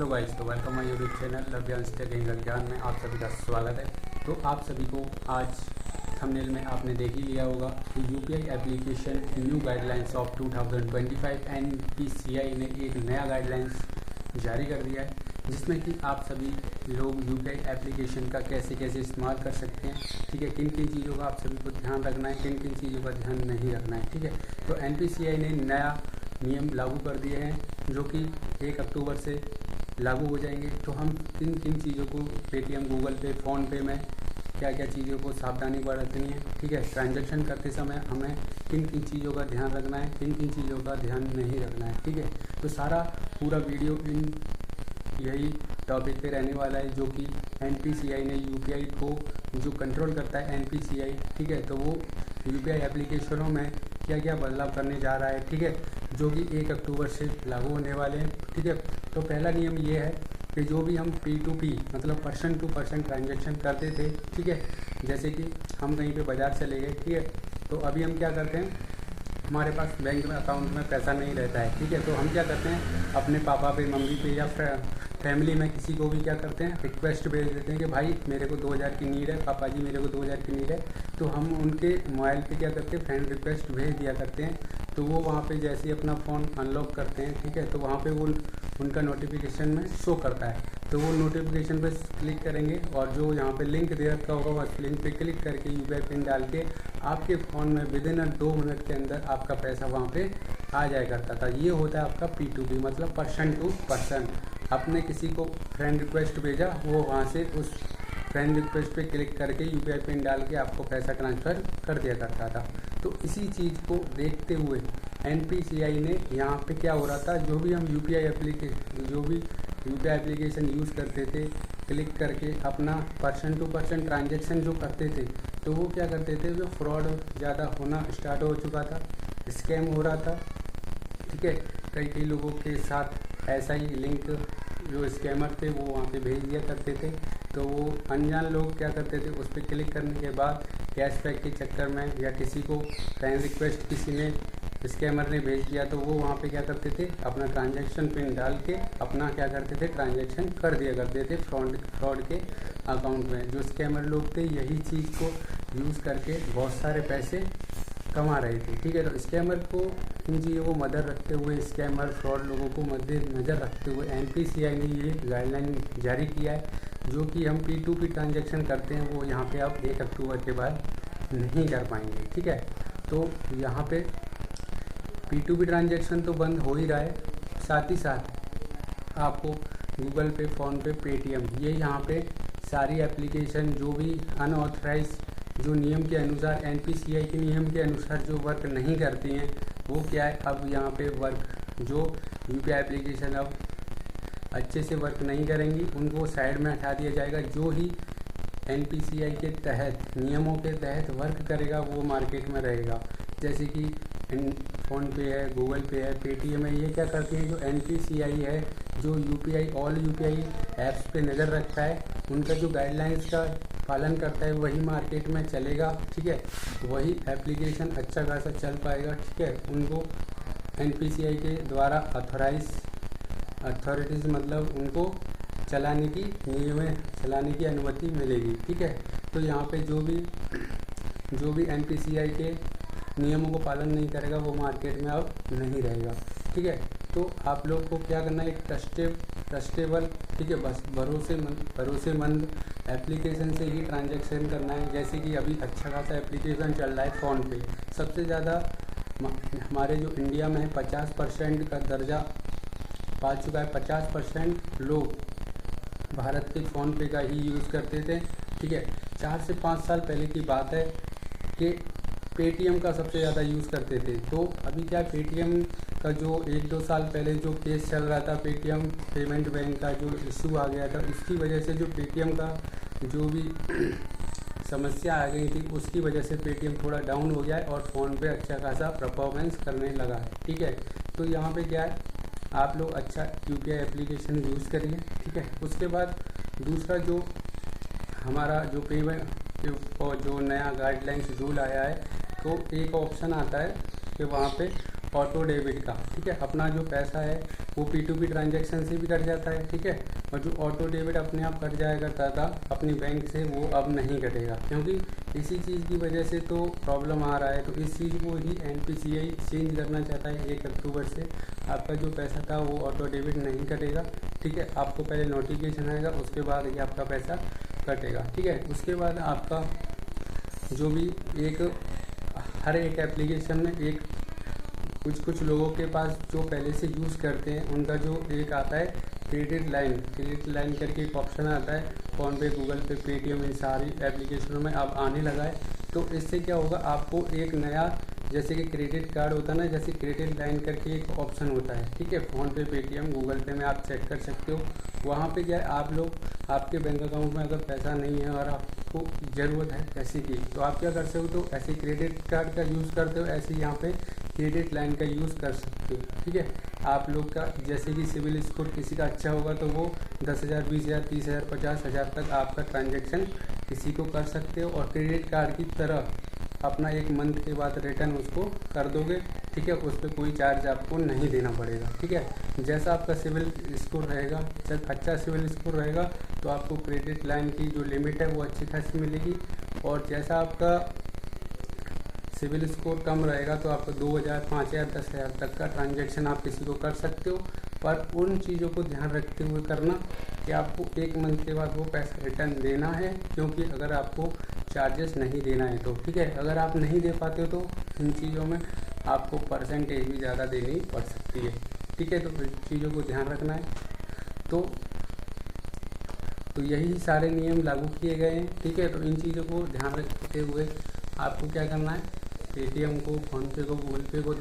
Hello guys, तो welcome my YouTube channel Lavyansh tech angle Gyan में आप सभी का स्वागत है। तो आप सभी को आज थंबनेल में आपने देख ही लिया होगा कि UPI application new guidelines of 2025 NPCI ने एक नया गाइडलाइंस जारी कर दिया है, जिसमें कि आप सभी लोग यूपीआई एप्लीकेशन का कैसे कैसे इस्तेमाल कर सकते हैं। ठीक है, किन किन चीज़ों का आप सभी को ध्यान रखना है, किन किन चीज़ों का ध्यान नहीं रखना है। ठीक है, तो एनपीसीआई ने नया नियम लागू कर दिए हैं जो कि 1 अक्टूबर से लागू हो जाएंगे। तो हम किन किन चीज़ों को पेटीएम, गूगल पे, फ़ोनपे में क्या क्या चीज़ों को सावधानी बरतनी है। ठीक है, ट्रांजैक्शन करते समय हमें किन किन चीज़ों का ध्यान रखना है, किन किन चीज़ों का ध्यान नहीं रखना है। ठीक है, तो सारा पूरा वीडियो इन यही टॉपिक पे रहने वाला है, जो कि एनपीसीआई ने यूपीआई को जो कंट्रोल करता है एनपीसीआई। ठीक है, तो वो यूपीआई एप्लीकेशनों में क्या क्या बदलाव करने जा रहा है। ठीक है, जो कि 1 अक्टूबर से लागू होने वाले हैं। ठीक है, तो पहला नियम ये है कि जो भी हम P2P मतलब पर्सन टू पर्सन ट्रांजैक्शन करते थे, ठीक है, जैसे कि हम कहीं पे बाज़ार चले गए, ठीक है, तो अभी हम क्या करते हैं, हमारे पास बैंक में अकाउंट में पैसा नहीं रहता है। ठीक है, तो हम क्या करते हैं, अपने पापा पे, मम्मी पे या फैमिली में किसी को भी क्या करते हैं, रिक्वेस्ट भेज देते हैं कि भाई मेरे को 2000 की नीड है, पापा जी मेरे को 2000 की नीड है। तो हम उनके मोबाइल पे क्या करते हैं, फ्रेंड रिक्वेस्ट भेज दिया करते हैं। तो वो वहाँ पे जैसे ही अपना फ़ोन अनलॉक करते हैं, ठीक है, तो वहाँ पे वो उनका नोटिफिकेशन में शो करता है। तो वो नोटिफिकेशन पे क्लिक करेंगे और जो यहाँ पे लिंक दे रखा होगा उस लिंक पे क्लिक करके यूपीआई पिन डाल के आपके फ़ोन में विदिन 2 मिनट के अंदर आपका पैसा वहाँ पे आ जाया करता था। ये होता है आपका P2P मतलब पर्सन टू पर्सन। आपने किसी को फ्रेंड रिक्वेस्ट भेजा, वो वहाँ से उस फ्रेंड रिक्वेस्ट पे क्लिक करके यूपीआई पिन डाल के आपको पैसा ट्रांसफ़र कर दिया करता था। तो इसी चीज़ को देखते हुए एनपीसीआई ने यहाँ पे क्या हो रहा था, जो भी हम यूपीआई एप्लीकेशन यूज़ करते थे, क्लिक करके अपना पर्सन टू पर्सन ट्रांजैक्शन जो करते थे, तो वो क्या करते थे, जो फ्रॉड ज़्यादा होना स्टार्ट हो चुका था, स्कैम हो रहा था। ठीक है, कई लोगों के साथ ऐसा ही लिंक जो स्कैमर थे वो वहाँ पे भेज दिया करते थे। तो वो अनजान लोग क्या करते थे, उस पर क्लिक करने के बाद कैशबैक के चक्कर में या किसी को फ्रेंड रिक्वेस्ट किसी ने स्कैमर ने भेज दिया, तो वो वहाँ पे क्या करते थे, अपना ट्रांजैक्शन पिन डाल के अपना क्या करते थे, ट्रांजैक्शन कर दिया करते थे फ्रॉड के अकाउंट में। जो स्कैमर लोग थे यही चीज़ को यूज़ करके बहुत सारे पैसे कमा रहे थे। ठीक है, तो स्कैमर को इन चीज़ों को मद्देनजर रखते हुए, स्कैमर फ्रॉड लोगों को मद्देनजर रखते हुए एनपीसीआई ने ये गाइडलाइन जारी किया है, जो कि हम P2P ट्रांजैक्शन करते हैं वो यहाँ पे आप 1 अक्टूबर के बाद नहीं कर पाएंगे। ठीक है, तो यहाँ पे P2P ट्रांजैक्शन तो बंद हो ही रहा है, साथ ही साथ आपको गूगल पे, फ़ोनपे, पेटीएम, ये यहाँ पे सारी एप्लीकेशन जो भी अनऑथराइज जो नियम के अनुसार एनपीसीआई के नियम के अनुसार जो वर्क नहीं करती हैं, वो क्या है, अब यहाँ पे वर्क जो यूपीआई एप्लीकेशन अब अच्छे से वर्क नहीं करेंगी उनको साइड में हटा दिया जाएगा। जो ही एनपीसीआई के तहत, नियमों के तहत वर्क करेगा वो मार्केट में रहेगा। जैसे कि फ़ोनपे है, गूगल पे है, पेटीएम है, ये क्या करती हैं, जो एनपीसीआई है, जो ऑल यूपीआई ऐप्स पे नज़र रखता है, उनका जो गाइडलाइंस का पालन करता है वही मार्केट में चलेगा। ठीक है, वही एप्लीकेशन अच्छा खासा चल पाएगा। ठीक है, उनको एनपीसीआई के द्वारा अथॉरिटीज़ मतलब उनको चलाने की चलाने की अनुमति मिलेगी। ठीक है, तो यहाँ पे जो भी एनपीसीआई के नियमों को पालन नहीं करेगा वो मार्केट में अब नहीं रहेगा। ठीक है, तो आप लोग को क्या करना है, एक ट्रस्टेबल, ठीक है, बस भरोसेमंद एप्लीकेशन से ही ट्रांजैक्शन करना है। जैसे कि अभी अच्छा खासा एप्लीकेशन चल रहा है फ़ोनपे, सबसे ज़्यादा हमारे जो इंडिया में 50% का दर्जा पा चुका है। 50% लोग भारत के फ़ोनपे का ही यूज़ करते थे। ठीक है, 4 से 5 साल पहले की बात है कि पेटीएम का सबसे ज़्यादा यूज़ करते थे। तो अभी क्या, पेटीएम का जो 1-2 साल पहले जो केस चल रहा था, पेटीएम पेमेंट बैंक का जो इशू आ गया था, उसकी वजह से जो पेटीएम का जो भी समस्या आ गई थी, उसकी वजह से पेटीएम थोड़ा डाउन हो गया है और फ़ोन पे अच्छा खासा परफॉर्मेंस करने लगा है। ठीक है, तो यहाँ पे क्या है, आप लोग अच्छा यूपीआई एप्लीकेशन यूज़ करिए। ठीक है, उसके बाद दूसरा जो हमारा जो पेमेंट और जो नया गाइडलाइंस रूल आया है, तो एक ऑप्शन आता है कि वहाँ पे ऑटो डेबिट का, ठीक है। अपना जो पैसा है वो P2P ट्रांजैक्शन से भी कट जाता है, ठीक है। और जो ऑटो डेबिट अपने आप कट जाया करता था अपनी बैंक से, वो अब नहीं कटेगा, क्योंकि इसी चीज़ की वजह से तो प्रॉब्लम आ रहा है। तो इस चीज़ को ही NPCI चेंज करना चाहता है 1 अक्टूबर से। आपका जो पैसा था वो ऑटो डेबिट नहीं कटेगा, ठीक है। आपको पहले नोटिफिकेशन आएगा, उसके बाद ही आपका पैसा कटेगा, ठीक है। उसके बाद आपका जो भी हर एक एप्लीकेशन में कुछ लोगों के पास जो पहले से यूज़ करते हैं उनका जो एक आता है क्रेडिट लाइन करके एक ऑप्शन आता है। फ़ोनपे, गूगल पे, पेटीएम, इन सारी एप्लीकेशनों में अब आने लगा है। तो इससे क्या होगा, आपको एक नया, जैसे कि क्रेडिट कार्ड होता है ना, जैसे क्रेडिट लाइन करके एक ऑप्शन होता है, ठीक है। फ़ोनपे, पेटीएम, गूगल पे में आप चेक कर सकते हो। वहाँ पे क्या है, आप लोग आपके बैंक अकाउंट में अगर पैसा नहीं है और आपको ज़रूरत है पैसे की, तो आप क्या कर सकते हो, ऐसे क्रेडिट कार्ड का यूज़ करते हो, ऐसे यहाँ पे क्रेडिट लाइन का यूज़ कर सकते हो, ठीक है। आप लोग का जैसे कि सिविल स्कोर किसी का अच्छा होगा तो वो 10,000, 20,000, 30,000, 50,000 तक आपका ट्रांजैक्शन किसी को कर सकते हो। और क्रेडिट कार्ड की तरह अपना 1 मंथ के बाद रिटर्न उसको कर दोगे, ठीक है। उस पर कोई चार्ज आपको नहीं देना पड़ेगा, ठीक है। जैसा आपका सिविल स्कोर रहेगा, जब अच्छा सिविल स्कोर रहेगा तो आपको क्रेडिट लाइन की जो लिमिट है वो अच्छी खासी मिलेगी। और जैसा आपका सिविल स्कोर कम रहेगा तो आपको 2,000, 5,000, 10,000 तक का ट्रांजैक्शन आप किसी को कर सकते हो। पर उन चीज़ों को ध्यान रखते हुए करना कि आपको 1 मंथ के बाद वो पैसा रिटर्न देना है, क्योंकि अगर आपको चार्जेस नहीं देना है तो, ठीक है। अगर आप नहीं दे पाते हो तो इन चीज़ों में आपको परसेंटेज भी ज़्यादा देनी पड़ सकती है, ठीक है। तो इन चीज़ों को ध्यान रखना है। तो यही सारे नियम लागू किए गए हैं, ठीक है। तो इन चीज़ों को ध्यान रखते हुए आपको क्या करना है, पेटीएम को, फ़ोनपे को, गूगल पे को